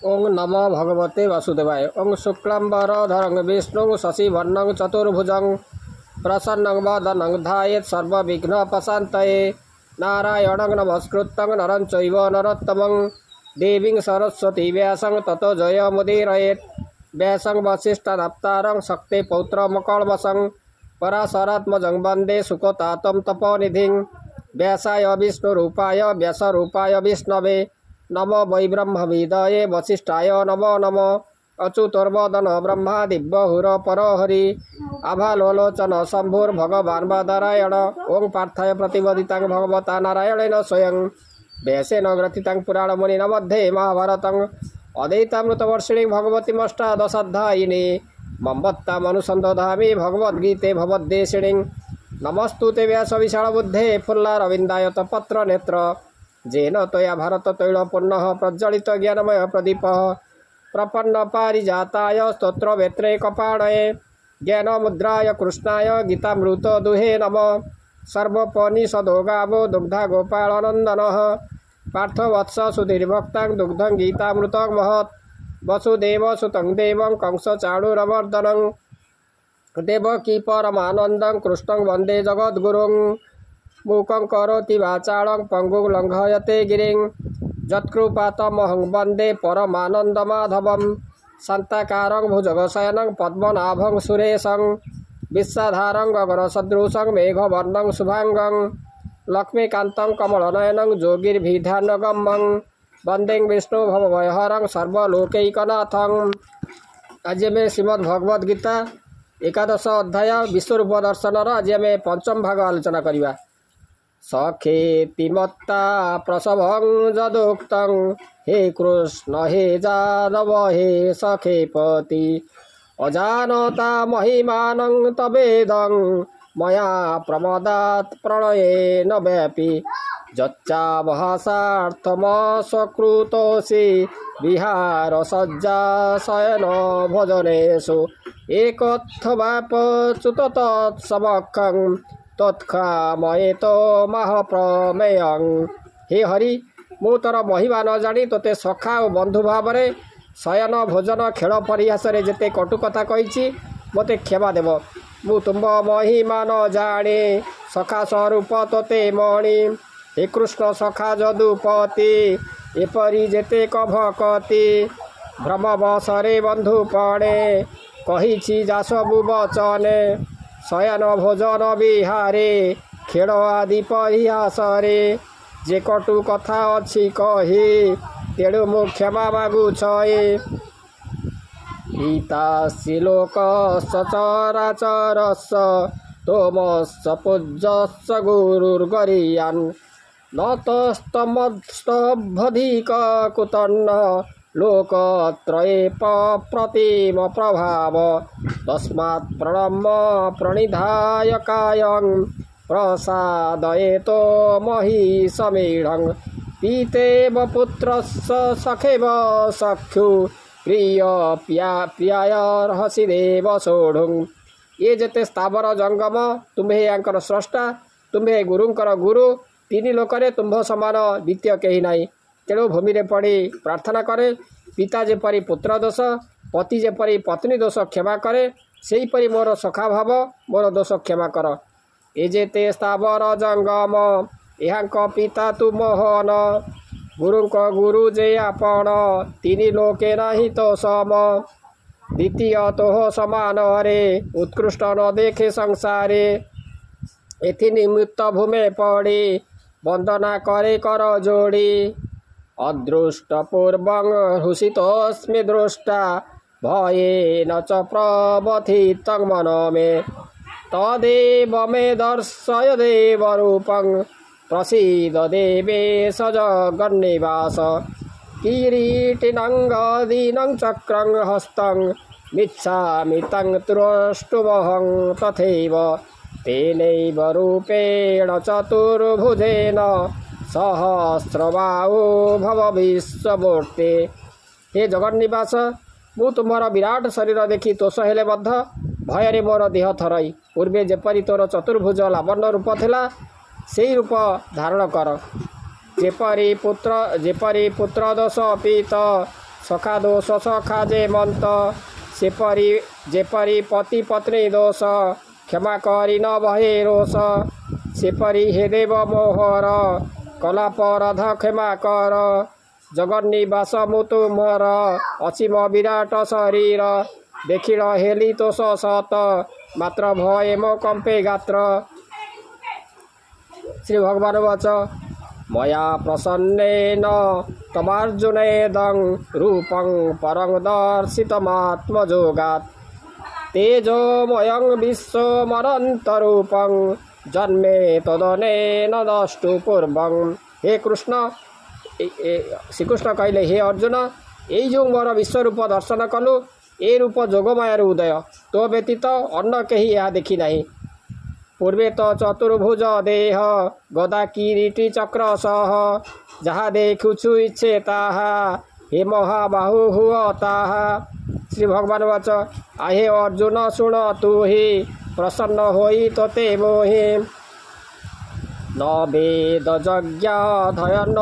ओं नमो भगवते वासुदेवाय। ओं शुक्लांबरधरं विष्णुं शशिवर्णं चतुर्भुजं प्रसन्नं वदनं ध्यायेत् सर्वविघ्नोपशान्तये। नारायणं नमस्कृतं नरं चैव नरोत्तमं देवीं सरस्वती व्यासं ततो जयमुदीरयेत्। व्यासं वसिष्ठनप्तारं शक्ते पौत्रमकल्मषं पराशरात्मजं वन्दे सुखतातं तपोनिधिं। व्यासाय विष्णुरूपाय व्यासरूपाय विष्णवे नमो वै ब्रह्मविदये वसिष्ठाय नमो नमः। अच्युतर्वदन ब्रह्मा दिव्यहुर परहरि आभालोचन शम्भुर्भगवान् बादरायण। ओं पार्थाय प्रतिपदितां भगवता नारायणेन स्वयं व्यासेन ग्रथितां पुराणमुनिना मध्ये महाभारतं अद्वैतामृतवर्षिणीं भगवतीमष्टादशाध्यायिनी मम्मत्तामनुसन्धधामि भगवद्गीते भवद्देशिणीं। नमस्तुते व्यासविशालबुद्धे फुल्लारविन्दायत पत्रनेत्र जेन त्वया भारततैलपूर्णः प्रज्वलित ज्ञानमय प्रदीपः प्रपन्न पारिजाताय स्तोत्रवेत्रे कपाणये ज्ञानमुद्राय कृष्णाय गीतामृत दुहे नमः। सर्वोपनिषदो गावो दुग्धा गोपालनन्दनः पार्थवत्स सुधीर्भक्तां दुग्धं गीतामृतं महत्। वसुदेवसुतं देवं कंसचाणूरमर्दनं देवकी परमानन्दं कृष्णं वन्दे जगद्गुरुं। मूकं करोति वाचालं पङ्गुं लङ्घयते गिरिं यत्कृपातमहं वन्दे परमानन्दमाधवं। शान्ताकारं भुजगशयनं पद्मनाभं सुरेशं विश्वाधारं गगनसदृशं मेघवर्णं शुभांगं लक्ष्मीकान्तं कमलनयनं योगिर्भिध्यानगम्यं वन्दे विष्णु भवभयहरं सर्वलोकैकनाथं। आज में श्रीमद्भगवद गीता एकादश अध्याय विश्वरूप दर्शन आज आम पंचम भाग आलोचना करवा। सखेति मत्ता प्रसभं यदुक्तं हे कृष्ण हे जादव हे सखेपति अजानता महिमानं तवेदं मया प्रमदात् प्रणयेन व्यापी जच्चावहासार्थमसकृतोऽसि विहारसज्जा शयन भजनेषु एकत्थवापच्युत तत्समक्षं तत्क्षामयेतो महाप्रमेयं। हे हरि मु तोर महिमा न जानी तोते सखा और बंधु भाव में शयन भोजन खेल परिहास जेते कटु कथा कही मते क्षमा देव। मु तुम महिमा न जाने सखा स्वरूप तोते मणि हे कृष्ण सखा जदुपति एपरी जेते कभकति भ्रमवसरे बंधु पड़े कही जा सबु बचने शयन भोजन विहारे खेल आदि परिहासरे जे कटु कथा अच्छी कही तेणु मु क्षमा मागुछे। हितासि लोक सचराचरस् तोमस्य पूज्यस्य गुरुर्गरीयान् न तस्तमस्तभधिक कुतन्न लोकत्रये प्रतिम प्रभाव तस्मात् प्रणम्य प्रणिधाय कायं प्रसादयेतो महिषमीढं पीतेव पुत्रस्य सखेव सख्यु प्रिय प्रियार्हसि देव सोढुं। ये जेते स्थावर जंगम तुम्हें यांकर स्रष्टा तुम्हें गुरुंकर गुरु तीन लोकरे तुम्भ समान द्वितीय कहीं नहीं। तेणु भूमि रे पड़ी प्रार्थना करे पिता जेपरी पुत्र दोष पति जेपरी पत्नी दोष क्षमा करे सेहीपरि मोर सखा भाव मोर दोष क्षमा कर। ए जेते स्थावर जंगम यांक पिता तु मोहन गुरुंक गुरु जे आपण तीन लोके नहीं तो सम द्वितीय तोह समान रे उत्कृष्ट न देखे संसारे। एथि निमित्त भूमे पड़ी वंदना करे कर जोड़ी अदृष्टपूर्वं हृषितोऽस्मि दृष्टा भयेन च प्रबथितं मनो मे तदेव मे दर्शय देवरूपं प्रसीद देवेश जगन्निवास। किरीटिनं गदिनं चक्रं हस्तं मिच्छामि तं द्रष्टुमहं तथैव तेनैव रूपेण चतुर्भुजेन सहस्रबाहु भव विश्वमूर्ते। हे जगन्निवास मु तुम्हार विराट शरीर देखि तोष हेले भय मोर देह थरई पूर्वे जेपरी तोर चतुर्भुज लावण्य रूप थिला सेही रूप धारण कर। जेपरी पुत्र दोष पीत सखा दोष सखा जे मंत सेपरी जेपरी पति पत्नी दोष क्षमा करी न भये रोष सेपरी हे देव मोहर कलापराध क्षमा कर जगन्निवास मु तुमर असीम विराट शरीर देखिल हेली तोष सत मात्र भय मो कंपे गात्र। श्री भगवान वच मया प्रसन्नेन तमार्जुनेदं रूपं परं दर्शितमात्मजोगात् तेजोमयं विश्वमनन्तरूपं जन्मे तदनेन दष्टु पूर्वं। हे कृष्ण श्रीकृष्ण कहले हे अर्जुन यही जो मोर विश्वरूप दर्शन कलु ए रूप जोगमायर उदय तो व्यतीत अन्न कहीं यह देखी नहीं। पूर्वे तो चतुर्भुज देह गदा किरीटी चक्र सह जहाँ देखुछु इच्छे ताहा हे महाबाहु हुआ ताहा। श्री भगवान वच आहे अर्जुन शुण तू ही प्रसन्न होई तोते मोहि न वेद यज्ञाध्ययन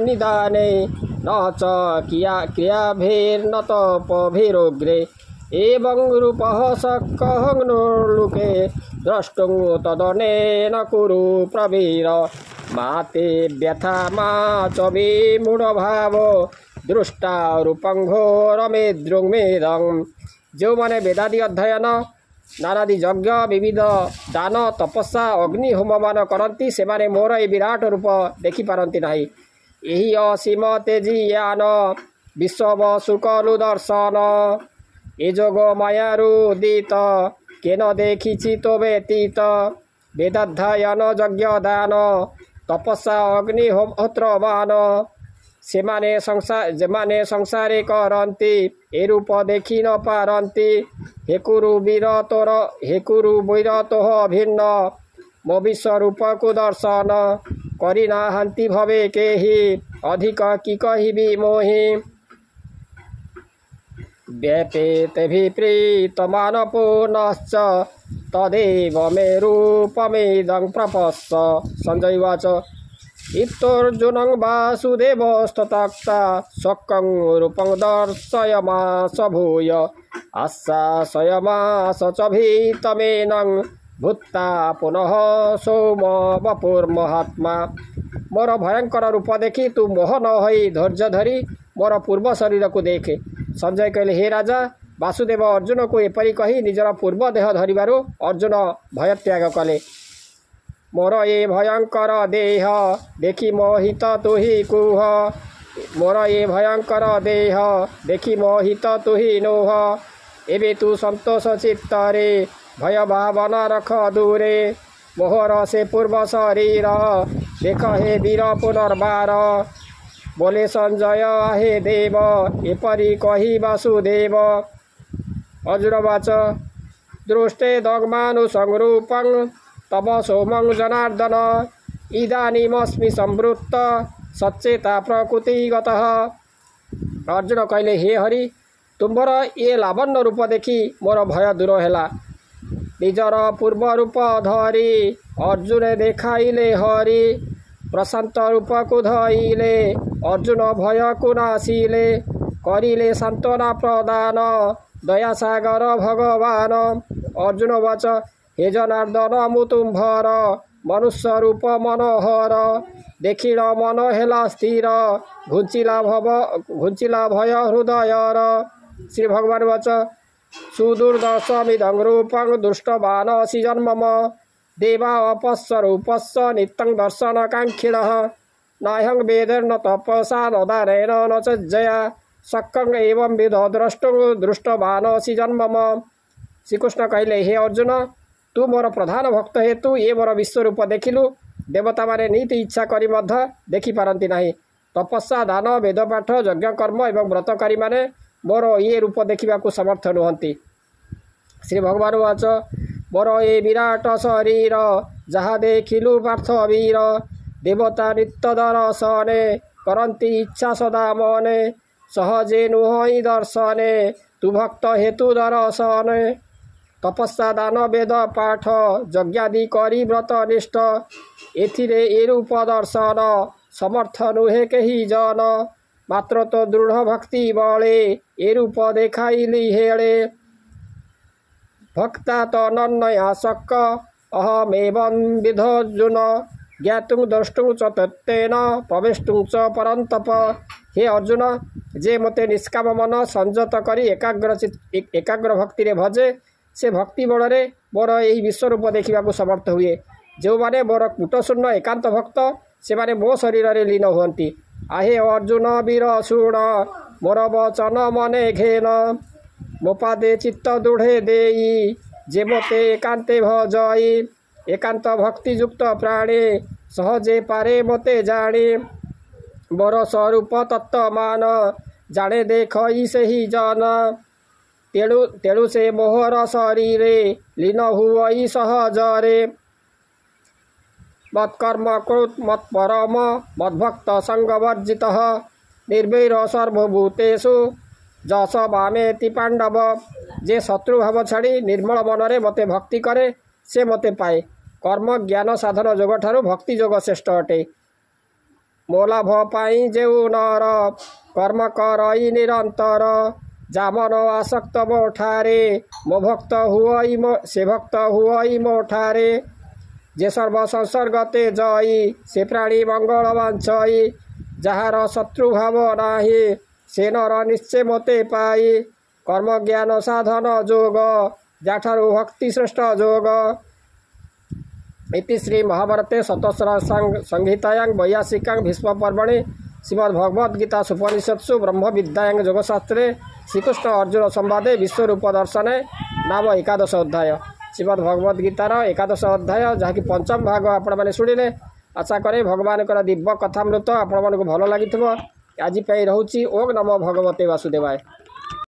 निदाने न च क्रियाभिर्न तपभिरुग्रे एवं रूपः सकहं लोके द्रष्टुं तदनेन कुरु प्रवीर माते व्यथा मा च विमूढभाव दृष्टा रूपं घोरमेद्रुमेदं। जो माने वेदादि अध्ययन नानादि यज्ञ विविध दान तपस्या अग्नि होम मान करती से माने मोर ए विराट रूप देखि पारती नहीं। यही असीम तेजियान विश्व सुकलु दर्शन ए जोग मायारुदित केन देखिछि तो व्यतीत वेदाध्ययन यज्ञ दान तपस्या अग्नि होत्र मान सेमाने संसारे करती ए रूप देखि न पारती हेकुरु वीरतोह भिन्न मो विश्वरूप को दर्शन करी नाहंती भवे केहि अधिक कि कहिबी मोहि व्यपेतभिप्रीतमान पुनश्च तदेव मे रूपमेदं प्रपश्य। संजय उवाच इत्तर्जुनं वासुदेवस्ततक्ता शक्कं रूपं दर्शयमास भूय आश्वासयमास च भीतमेनं भूत्ता पुनः सोम वपुर्महात्मा। मोर भयंकर रूप देखी तू मोह न होई धैर्य धरी मोर पूर्व शरीर को देखे। संजय कहले हे राजा वासुदेव अर्जुन को एपरी कही निजर पूर्व देह धरिबारु अर्जुन भय त्याग कले। मोर ये भयंकर देह देखि मोहित तुही कुह मोर ये भयंकर देह देखि मोहित तुही नोह एबे तू संतोष चित्तरे भय भावना रख दूरे मोहर से पूर्व शरीर देख हे वीर पुनर्बार। बोले संजय हे देव एपरी कही वासुदेव। अर्जुन वाच दृष्टे दग्मानु संरूपं तब सोमं जनार्दन इदानीमस्मि संवृत्त सचेता प्रकृतिगतः। अर्जुन कहले हे हरि तुम्बर ये लावण्य रूप देखि मोर भय दूर हैला। निजर पूर्व रूप धरी अर्जुन देखाइले हरि प्रशांत रूप को धइले अर्जुन भय को नासिले करिले सांत्वना प्रदान दया सागर भगवान। अर्जुन वाच हे जनार्दन मु तुम्भर मनुष्य रूप मनोहर देखिल मन हेला स्थिर घुंचिला भय हृदयर। श्री भगवान वच सुदुर्दशमिदं रूपं दुष्टवानसि जन्मम देवा अपस्य रूपस्य नित्यं दर्शनकाङ्क्षिणः नाहं वेदैर्न तपसा न दानेन न च जया शक्यं एवं विध द्रष्टुं दृष्टवानसि जन्मम। श्रीकृष्ण कहले हे अर्जुन तू मोर प्रधान भक्त हेतु ये मोर विश्वरूप देखिलु देवता माने नीति इच्छा करी मध्य देखि पारती नहीं। तपस्या दान वेदपाठ यज्ञ कर्म एवं व्रतकारी माने मोर ये रूप देखा समर्थ नुहंती। श्री भगवान वाच मोर ये विराट शरीर जहाँ देखिलु पार्थ वीर देवता नित्य दर्शने करती इच्छा सदा मने सहजे नुहई दर्शने तु भक्त हेतु दर्शने तपस्या दान वेद पाठ यज्ञादि करी व्रत निष्ठ एथिरे ए रूप दर्शन समर्थ नुहे कही जन मात्र तो दृढ़ भक्ति बले ए रूप देखाइली हेले भक्ता तो नन्नया शक्क अहमेवं विधर्जुन ज्ञातुं द्रष्टुं च तत्तेन प्रवेष्टुं च परन्तप। हे अर्जुन जे मते निष्काम मन संयत करी एकाग्र भक्ति रे भजे से भक्ति बल मोर यही विश्वरूप देखा समर्थ हुए। जो माने मोर कूटशून्य एकांत भक्त से माने मो शरीर रे लीन हुअन्ति। आहे अर्जुन वीर शुण मोर वचन मने घेन मोपादे चित्त दृढ़े देई जे मते एकांते भजई एकांत भक्ति युक्त प्राणे सहजे पारे मते जाने मोर स्वरूप तत्व मान जाने देखई से ही जन तेणु से मोहर शरीरे लीन हुई सहजरे मत्कर्म कृत मत्परम मद्भक्त संगवर्जित निर्वैर सर्वभूतेषु जस वामेति पांडव। जे शत्रुभाव छाड़ी निर्मल मनरे मते भक्ति करे से मते पाए। कर्म ज्ञान साधन जोग ठारू भक्ति जोग श्रेष्ठ अटे। मोलाभ पाई जेउ नर कर्म करई निरंतर जामन आसक्त मोठारे मो भक्त हुई से भक्त हुई मोठारे जे सर्व संसर्गते जई से प्राणी मंगल वांछई जार शत्रुभाव नाही से नर निश्चय मते पाई। कर्म ज्ञान साधन जोग जाठारु भक्ति श्रेष्ठ जोग। इति श्री महाभारते सतस्र संहितायां वैयासिकां भीष्म पर्वणि श्रीमद्भगवद्गीता उपनिषत्सु ब्रह्म विद्यायां योगशास्त्रे श्रीकृष्ण अर्जुन संवादे विश्वरूप दर्शने नाम एकादश अध्याय। श्रीमद्भगवद्गीतार एकादश अध्याय जहाँकि पंचम भाग आपण मैंने शुणिले। आशा करे भगवान दिव्य कथामृत आपण मानक भल लगी। आज रोची ओम नमो भगवते वासुदेवाय।